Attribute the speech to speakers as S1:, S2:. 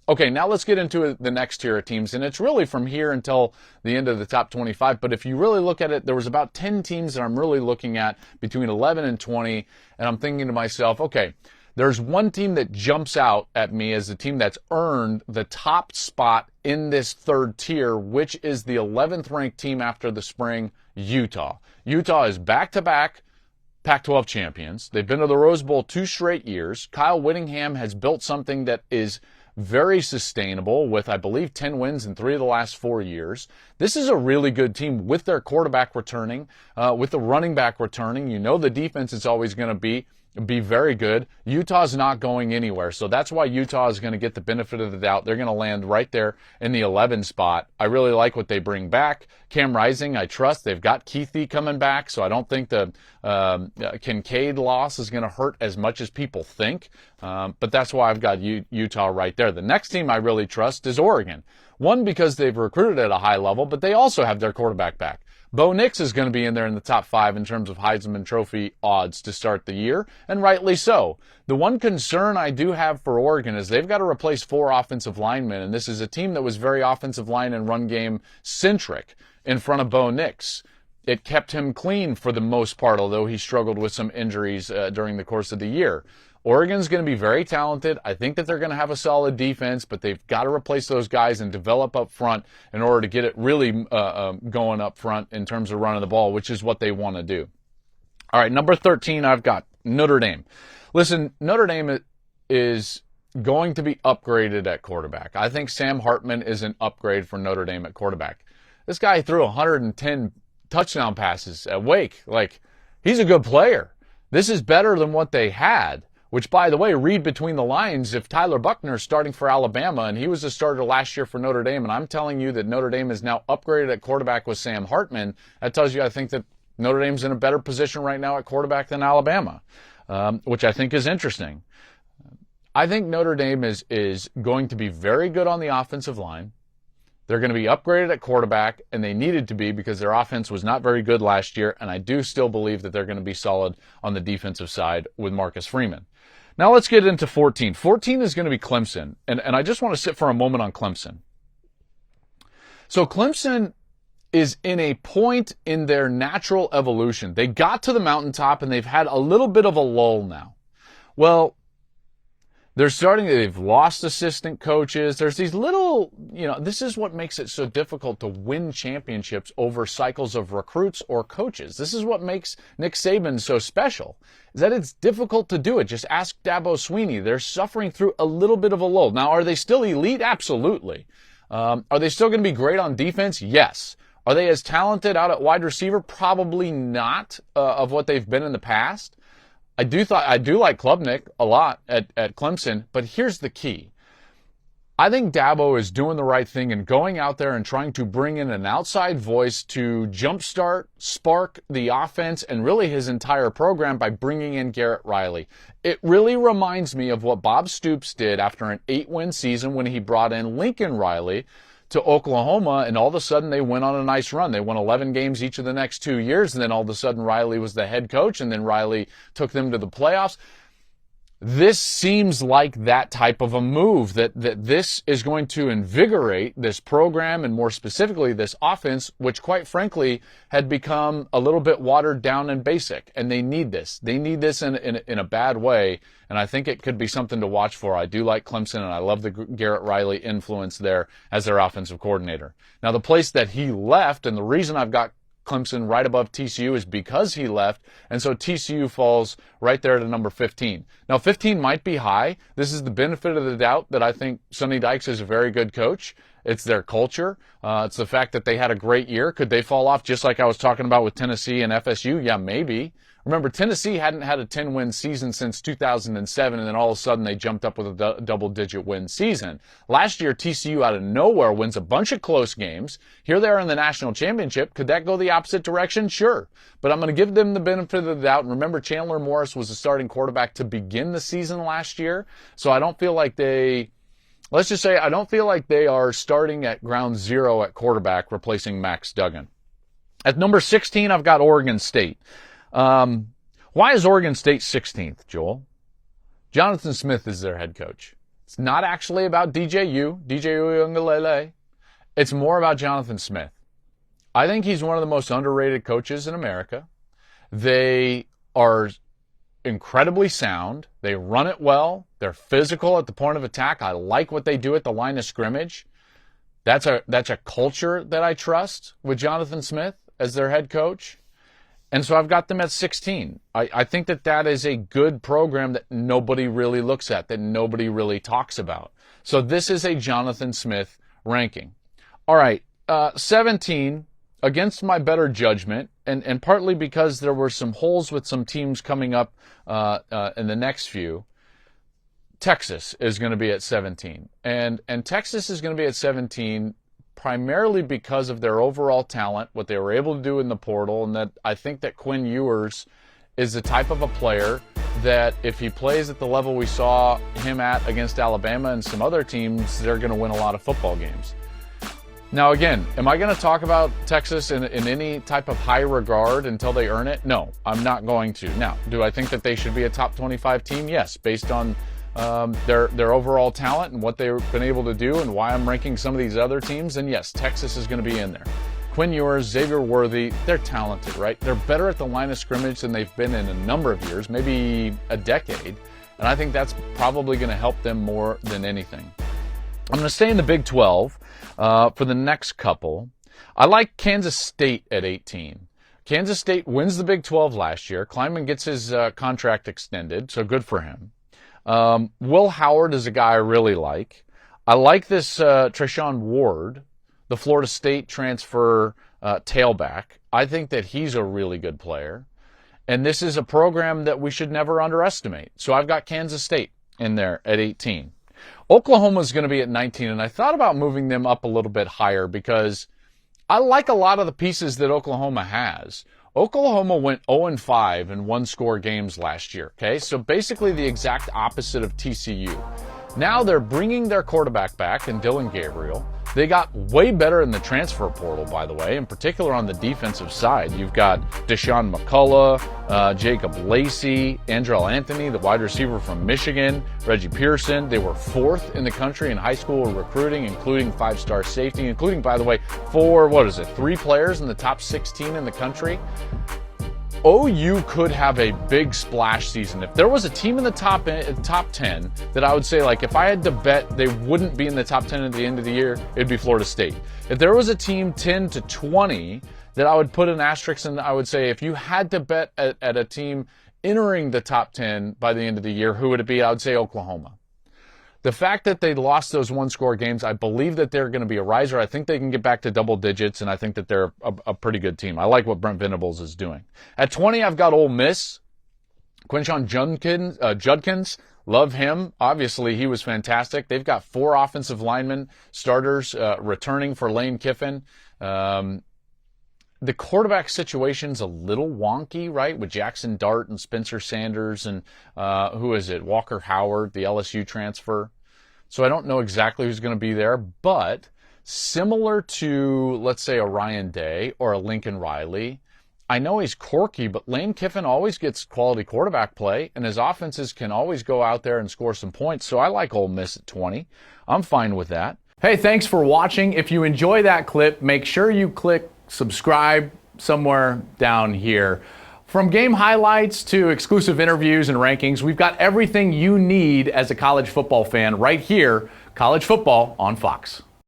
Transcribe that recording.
S1: Okay, now let's get into the next tier of teams, and it's really from here until the end of the top 25. But if you really look at it, there was about 10 teams that I'm really looking at between 11 and 20, and I'm thinking to myself, okay, there's one team that jumps out at me as the team that's earned the top spot in this third tier, which is the 11th ranked team after the spring, Utah. Utah is back-to-back Pac-12 champions. They've been to the Rose Bowl 2 straight years. Kyle Whittingham has built something that is very sustainable with, I believe, 10 wins in 3 of the last 4 years. This is a really good team with their quarterback returning, with the running back returning. You know the defense is always going to be very good. Utah's not going anywhere, so that's why Utah is going to get the benefit of the doubt. They're going to land right there in the 11 spot. I really like what they bring back. Cam Rising, I trust. They've got Keithy coming back, so I don't think the Kincaid loss is going to hurt as much as people think, but that's why I've got Utah right there. The next team I really trust is Oregon. One, because they've recruited at a high level, but they also have their quarterback back. Bo Nix is going to be in there in the top 5 in terms of Heisman Trophy odds to start the year, and rightly so. The one concern I do have for Oregon is they've got to replace 4 offensive linemen, and this is a team that was very offensive line and run game centric in front of Bo Nix. It kept him clean for the most part, although he struggled with some injuries during the course of the year. Oregon's going to be very talented. I think that they're going to have a solid defense, but they've got to replace those guys and develop up front in order to get it really going up front in terms of running the ball, which is what they want to do. All right, number 13, I've got Notre Dame. Listen, Notre Dame is going to be upgraded at quarterback. I think Sam Hartman is an upgrade for Notre Dame at quarterback. This guy threw 110 touchdown passes at Wake. Like, he's a good player. This is better than what they had. Which, by the way, read between the lines, if Tyler Buchner is starting for Alabama, and he was a starter last year for Notre Dame, and I'm telling you that Notre Dame is now upgraded at quarterback with Sam Hartman, that tells you I think that Notre Dame's in a better position right now at quarterback than Alabama, which I think is interesting. I think Notre Dame is going to be very good on the offensive line. They're going to be upgraded at quarterback, and they needed to be because their offense was not very good last year, and I do still believe that they're going to be solid on the defensive side with Marcus Freeman. Now let's get into 14. 14 is going to be Clemson, and I just want to sit for a moment on Clemson. So Clemson is in a point in their natural evolution. They got to the mountaintop, and they've had a little bit of a lull now. Well, they've lost assistant coaches. There's these little, this is what makes it so difficult to win championships over cycles of recruits or coaches. This is what makes Nick Saban so special, is that it's difficult to do it. Just ask Dabo Swinney. They're suffering through a little bit of a lull. Now, are they still elite? Absolutely. Are they still going to be great on defense? Yes. Are they as talented out at wide receiver? Probably not of what they've been in the past. I do like Klubnik a lot at Clemson, but here's the key. I think Dabo is doing the right thing and going out there and trying to bring in an outside voice to spark the offense and really his entire program by bringing in Garrett Riley. It really reminds me of what Bob Stoops did after an 8-win season when he brought in Lincoln Riley to Oklahoma, and all of a sudden they went on a nice run. They won 11 games each of the next 2 years, and then all of a sudden Riley was the head coach, and then Riley took them to the playoffs. This seems like that type of a move, that this is going to invigorate this program and more specifically this offense, which quite frankly had become a little bit watered down and basic. And they need this. They need this in a bad way. And I think it could be something to watch for. I do like Clemson, and I love the Garrett Riley influence there as their offensive coordinator. Now, the place that he left, and the reason I've got Clemson right above TCU is because he left, and so TCU falls right there to number 15. Now, 15 might be high. This is the benefit of the doubt that I think Sonny Dykes is a very good coach. It's their culture. It's the fact that they had a great year. Could they fall off just like I was talking about with Tennessee and FSU? Yeah, maybe. Remember, Tennessee hadn't had a 10-win season since 2007, and then all of a sudden they jumped up with a double-digit win season. Last year, TCU out of nowhere wins a bunch of close games. Here they are in the national championship. Could that go the opposite direction? Sure. But I'm going to give them the benefit of the doubt. And remember, Chandler Morris was the starting quarterback to begin the season last year, so I don't feel like I don't feel like they are starting at ground zero at quarterback, replacing Max Duggan. At number 16, I've got Oregon State. Why is Oregon State 16th, Joel? Jonathan Smith is their head coach. It's not actually about DJU Uiagalelei. It's more about Jonathan Smith. I think he's one of the most underrated coaches in America. They are incredibly sound. They run it well. They're physical at the point of attack. I like what they do at the line of scrimmage. That's a culture that I trust with Jonathan Smith as their head coach. And so I've got them at 16. I think that is a good program that nobody really looks at, that nobody really talks about. So this is a Jonathan Smith ranking. All right, 17, against my better judgment, and partly because there were some holes with some teams coming up in the next few, Texas is going to be at 17. And Texas is going to be at 17 primarily because of their overall talent, what they were able to do in the portal, and that I think that Quinn Ewers is the type of a player that if he plays at the level we saw him at against Alabama and some other teams, they're going to win a lot of football games. Now, again, am I going to talk about Texas in any type of high regard until they earn it? No, I'm not going to. Now, do I think that they should be a top 25 team? Yes, based on their overall talent and what they've been able to do and why I'm ranking some of these other teams. And yes, Texas is going to be in there. Quinn Ewers, Xavier Worthy, they're talented, right? They're better at the line of scrimmage than they've been in a number of years, maybe a decade. And I think that's probably going to help them more than anything. I'm going to stay in the Big 12 for the next couple. I like Kansas State at 18. Kansas State wins the Big 12 last year. Klieman gets his contract extended, so good for him. Will Howard is a guy I really like. I like this Treshaun Ward, the Florida State transfer tailback. I think that he's a really good player. And this is a program that we should never underestimate. So I've got Kansas State in there at 18. Oklahoma is going to be at 19, and I thought about moving them up a little bit higher because I like a lot of the pieces that Oklahoma has. Oklahoma went 0-5 in one-score games last year, okay? So basically the exact opposite of TCU. Now they're bringing their quarterback back in Dylan Gabriel. They got way better in the transfer portal, by the way, in particular on the defensive side. You've got Deshaun McCullough, Jacob Lacey, Andrell Anthony, the wide receiver from Michigan, Reggie Pearson. They were 4th in the country in high school recruiting, including 5-star safety, including, by the way, 3 players in the top 16 in the country. OU could have a big splash season. If there was a team in the top 10 that I would say, like, if I had to bet they wouldn't be in the top 10 at the end of the year, it'd be Florida State. If there was a team 10 to 20 that I would put an asterisk in, I would say if you had to bet at a team entering the top 10 by the end of the year, who would it be? I would say Oklahoma. The fact that they lost those one-score games, I believe that they're going to be a riser. I think they can get back to double digits, and I think that they're a pretty good team. I like what Brent Venables is doing. At 20, I've got Ole Miss. Quinshon Judkins, love him. Obviously, he was fantastic. They've got 4 offensive linemen, starters, returning for Lane Kiffin. The quarterback situation's a little wonky, right, with Jackson Dart and Spencer Sanders and Walker Howard, the LSU transfer. So I don't know exactly who's going to be there, but similar to, let's say, a Ryan Day or a Lincoln Riley, I know he's quirky, but Lane Kiffin always gets quality quarterback play, and his offenses can always go out there and score some points. So I like Ole Miss at 20. I'm fine with that. Hey, thanks for watching. If you enjoy that clip, make sure you click subscribe somewhere down here. From game highlights to exclusive interviews and rankings, we've got everything you need as a college football fan right here, College Football on Fox.